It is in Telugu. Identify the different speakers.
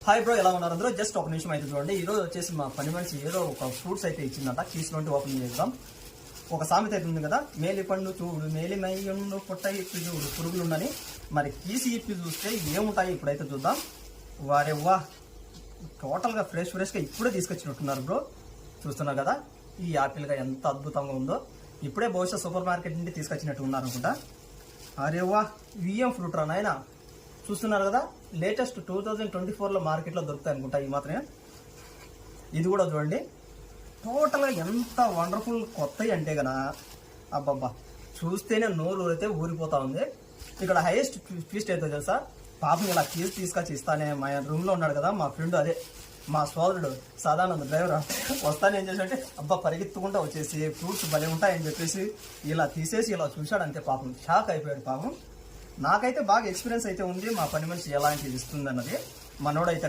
Speaker 1: హాయ్ బ్రో, ఎలా ఉన్నారు అందరూ? జస్ట్ ఒక నిమిషం అయితే చూడండి. ఈ రోజు వచ్చేసి మా పని మనిషి ఏదో ఒక ఫ్రూట్స్ అయితే ఇచ్చిందంట. కీస్లోంటి ఓపెన్ చేద్దాం. ఒక సామెత అయితే ఉంది కదా, మేలి పండు చూడు మేలి మయ్యుండు పుట్ట ఇప్పి చూడు పురుగులుండని. మరి కీసి ఇప్పి చూస్తే ఏముంటాయి ఇప్పుడైతే చూద్దాం. వారే వా, టోటల్గా ఫ్రెష్గా ఇప్పుడే తీసుకొచ్చినట్టున్నారు బ్రో. చూస్తున్నారు కదా ఈ యాపిల్గా ఎంత అద్భుతంగా ఉందో. ఇప్పుడే బహుశా సూపర్ మార్కెట్ నుండి తీసుకొచ్చినట్టు ఉన్నారు అనుకుంటా. అరే వా, విఎం ఫ్రూట్ రా నాయన. చూస్తున్నారు కదా, లేటెస్ట్ 2024లో మార్కెట్లో దొరుకుతాయి అనుకుంటా ఈ మాత్రమే. ఇది కూడా చూడండి, టోటల్గా ఎంత వండర్ఫుల్ కొత్తవి అంటే కదా, అబ్బబ్బా చూస్తేనే నోరు అయితే ఊరిపోతా ఉంది. ఇక్కడ హైయెస్ట్ ట్విస్ట్ అయితే తెలుసా, పాపం ఇలా తీసుకొచ్చి ఇస్తానే మా రూమ్లో ఉన్నాడు కదా మా ఫ్రెండ్, అదే మా సోదరుడు సదానంద డ్రైవర్. వస్తాను ఏం చేశాడంటే అబ్బా పరిగెత్తుకుంటా వచ్చేసి ఫ్రూట్స్ భలే ఉంటాయని చెప్పేసి ఇలా తీసేసి ఇలా చూశాడు. అంతే, పాపం షాక్ అయిపోయాడు పాపం. నాకైతే బాగా ఎక్స్పీరియన్స్ అయితే ఉంది మా పని మనిషి ఎలాంటిది ఇస్తుంది అన్నది. మనోడైతే